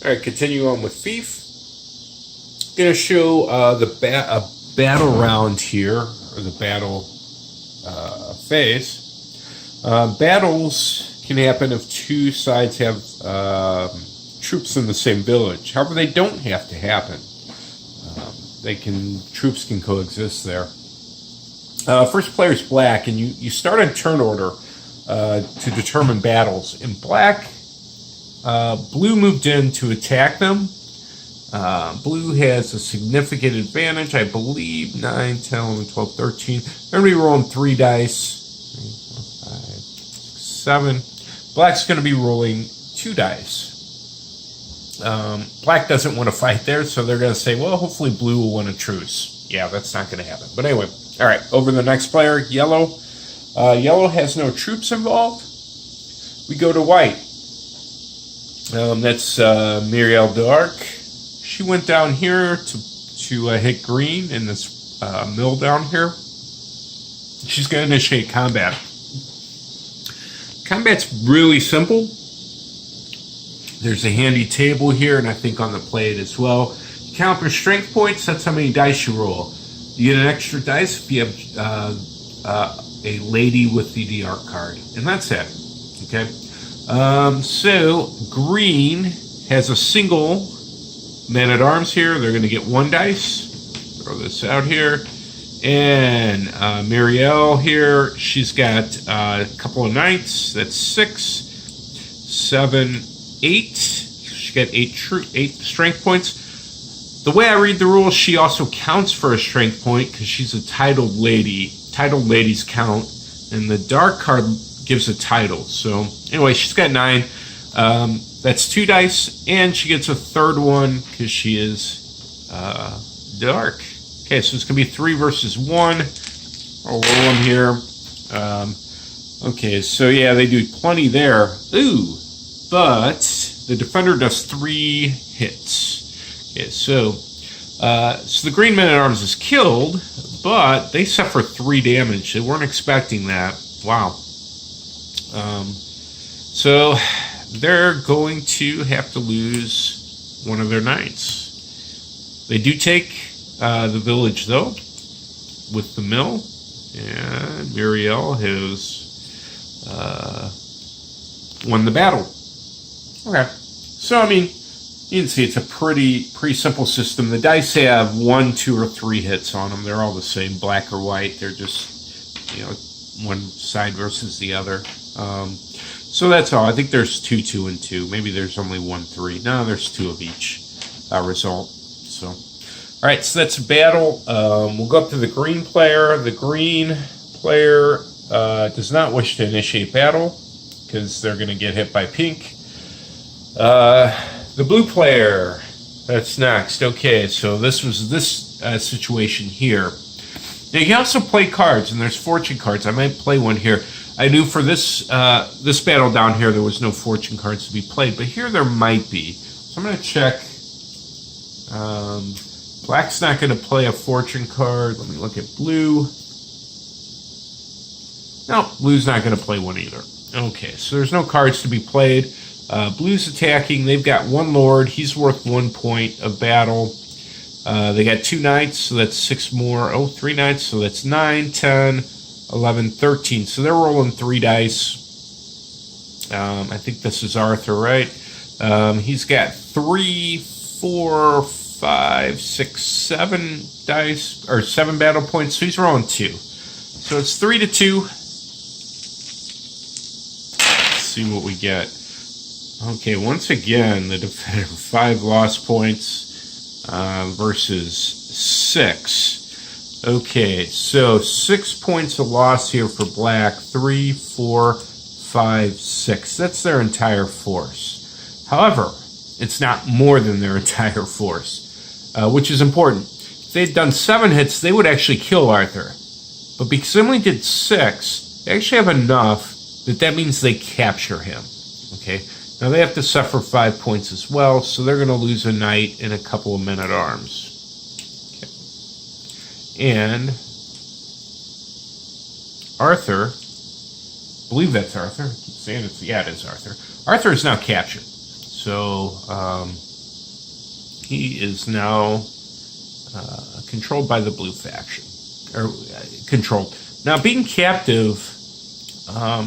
All right, continue on with Fief. Going to show a battle round here, or the battle phase. Battles can happen if two sides have troops in the same village. However, they don't have to happen. Troops can coexist there. First player is black, and you start in turn order to determine battles. In black, blue moved in to attack them. Blue has a significant advantage, I believe, 9, 10, 11, 12, 13. They're going to be rolling 3 dice. 3, 4, 5, 6, 7. Black's going to be rolling 2 dice. Black doesn't want to fight there, so they're going to say, well, hopefully blue will win a truce. Yeah, that's not going to happen. But anyway, all right, over to the next player, yellow. Yellow has no troops involved. We go to white. That's Muriel Dark. She went down here to hit green in this mill down here. She's going to initiate combat. Combat's really simple. There's a handy table here, and I think on the plate as well. You count your strength points. That's how many dice you roll. You get an extra dice if you have a lady with the dark card, and that's it. Okay. So green has a single man-at-arms here. They're going to get 1 dice. Throw this out here. And Muriel here, she's got a couple of knights. That's 6, 7, 8. She got 8 strength points. The way I read the rules, she also counts for a strength point because she's a titled lady. Titled ladies count. And the dark card gives a title. So anyway, she's got 9. That's 2 dice, and she gets a third one because she is dark. Okay, so it's going to be 3 versus 1. I'll roll them here. Okay, so yeah, they do plenty there. Ooh, but the defender does 3 hits. Okay, so the green man-at-arms is killed, but they suffer 3 damage. They weren't expecting that. Wow. So they're going to have to lose one of their knights. They do take the village, though, with the mill. And Muriel has won the battle. Okay. So, I mean, you can see it's a pretty simple system. The dice have 1, 2, or 3 hits on them. They're all the same, black or white. They're just, one side versus the other. So that's all. I think there's 2, 2, and 2. Maybe there's only 1, 3. No, there's 2 of each result. So, all right. So that's a battle. We'll go up to the green player. The green player does not wish to initiate battle because they're going to get hit by pink. The blue player. That's next. Okay. So this was this situation here. Now you can also play cards, and there's fortune cards. I might play one here. I knew for this battle down here there was no fortune cards to be played, but here there might be. So I'm going to check. Black's not going to play a fortune card. Let me look at blue. No, blue's not going to play one either. Okay, so there's no cards to be played. Blue's attacking. They've got 1 lord. He's worth 1 point of battle. They got 2 knights, so that's 6 more. Oh, 3 knights, so that's 9, 10, 11, 13. So they're rolling 3 dice. I think this is Arthur, right? He's got 3, 4, 5, 6, 7 dice, or 7 battle points, so he's rolling 2. So it's 3 to 2. Let's see what we get. Okay, once again, the defender 5 loss points versus 6. Okay, so 6 points of loss here for black. 3, 4, 5, 6. That's their entire force. However, it's not more than their entire force, which is important. If they'd done 7 hits, they would actually kill Arthur. But because they only did 6, they actually have enough that means they capture him. Okay, now they have to suffer 5 points as well, so they're going to lose a knight and a couple of men-at-arms. And Arthur, I believe that's Arthur. I keep saying it is Arthur. Arthur is now captured. So he is now controlled by the blue faction, or controlled. Now, being captive,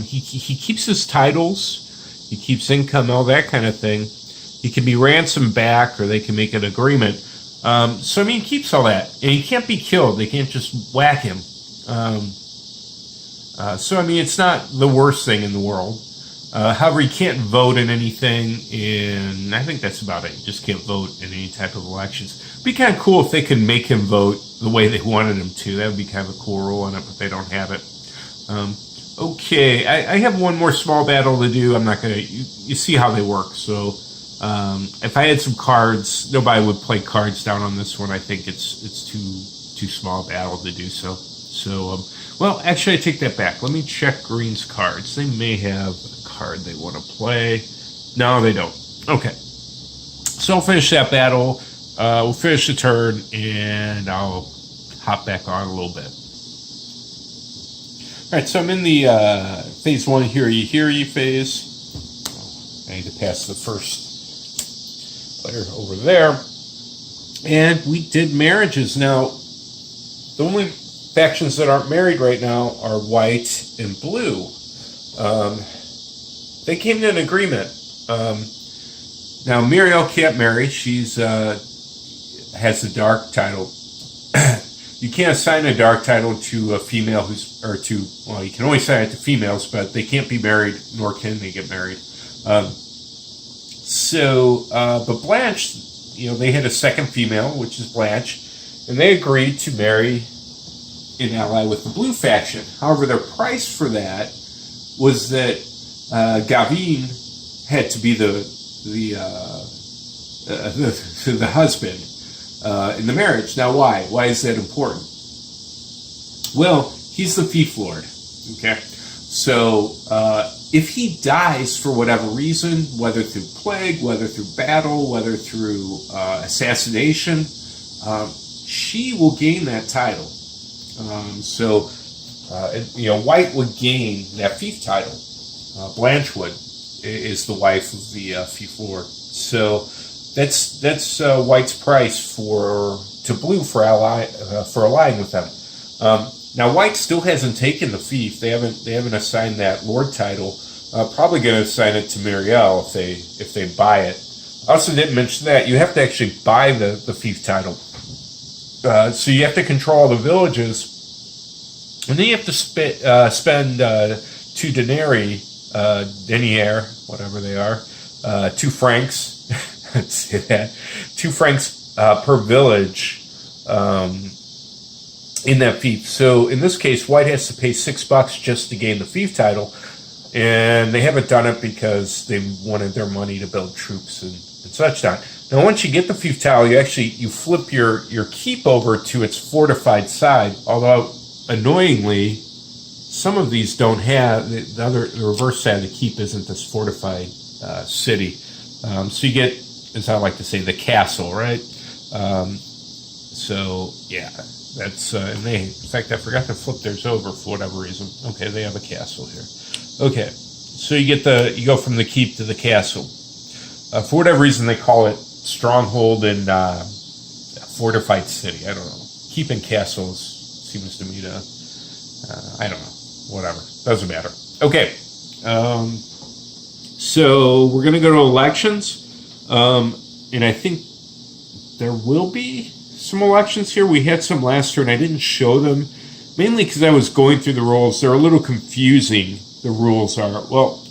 he keeps his titles, he keeps income, all that kind of thing. He can be ransomed back, or they can make an agreement. So, I mean, he keeps all that. And he can't be killed. They can't just whack him. So, I mean, it's not the worst thing in the world. However, he can't vote in anything, and I think that's about it. He just can't vote in any type of elections. It'd be kind of cool if they could make him vote the way they wanted him to. That would be kind of a cool rule on it, but they don't have it. Okay, I have one more small battle to do. I'm not going to... You see how they work, so... if I had some cards, nobody would play cards down on this one. I think it's too small a battle to do so. So, well, actually, I take that back. Let me check Green's cards. They may have a card they want to play. No, they don't. Okay. So I'll finish that battle. We'll finish the turn, and I'll hop back on a little bit. All right, so I'm in the phase 1 hear ye phase. I need to pass the first player over there. And we did marriages. Now, the only factions that aren't married right now are white and blue. They came to an agreement. Now, Muriel can't marry. She's has the dark title. You can't assign a dark title to a female well, you can only assign it to females, but they can't be married, nor can they get married. But Blanche, they had a second female, which is Blanche, and they agreed to marry an ally with the blue faction. However, their price for that was that Gavin had to be the husband in the marriage. Now, why? Why is that important? Well, he's the Fief Lord. Okay, so if he dies for whatever reason, whether through plague, whether through battle, whether through assassination, she will gain that title. White would gain that Fief title. Blanche would, is the wife of the Fief Lord. So that's White's price to blue for allying with them. Now, White still hasn't taken the Fief. They haven't assigned that Lord title. Probably going to assign it to Muriel if they buy it. I also didn't mention that you have to actually buy the Fief title. So you have to control the villages, and then you have to spend 2 denarii, denier, whatever they are, 2 francs. Let's say that 2 francs per village. In that Fief. So in this case, White has to pay $6 just to gain the Fief title, and they haven't done it because they wanted their money to build troops and such not. Now, once you get the Fief title, you flip your keep over to its fortified side. Although annoyingly, some of these don't have the reverse side of the keep isn't this fortified city. So you get, as I like to say, the castle, right? So yeah. That's and in fact, I forgot to flip theirs over for whatever reason. Okay, they have a castle here. Okay, so you go from the keep to the castle. For whatever reason, they call it stronghold and fortified city. I don't know. Keep and castles seems to me to I don't know. Whatever, doesn't matter. Okay, so we're gonna go to elections, and I think there will be some elections here. We had some last turn. I didn't show them, mainly because I was going through the rules. They're a little confusing. The rules are, well,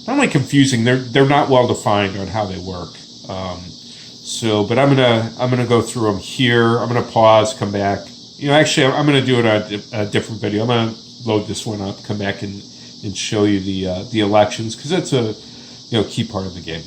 not only confusing, they're not well defined on how they work. But I'm gonna go through them here. I'm gonna pause, come back. Actually, I'm gonna do it on a different video. I'm gonna load this one up, come back and show you the elections, because that's a key part of the game.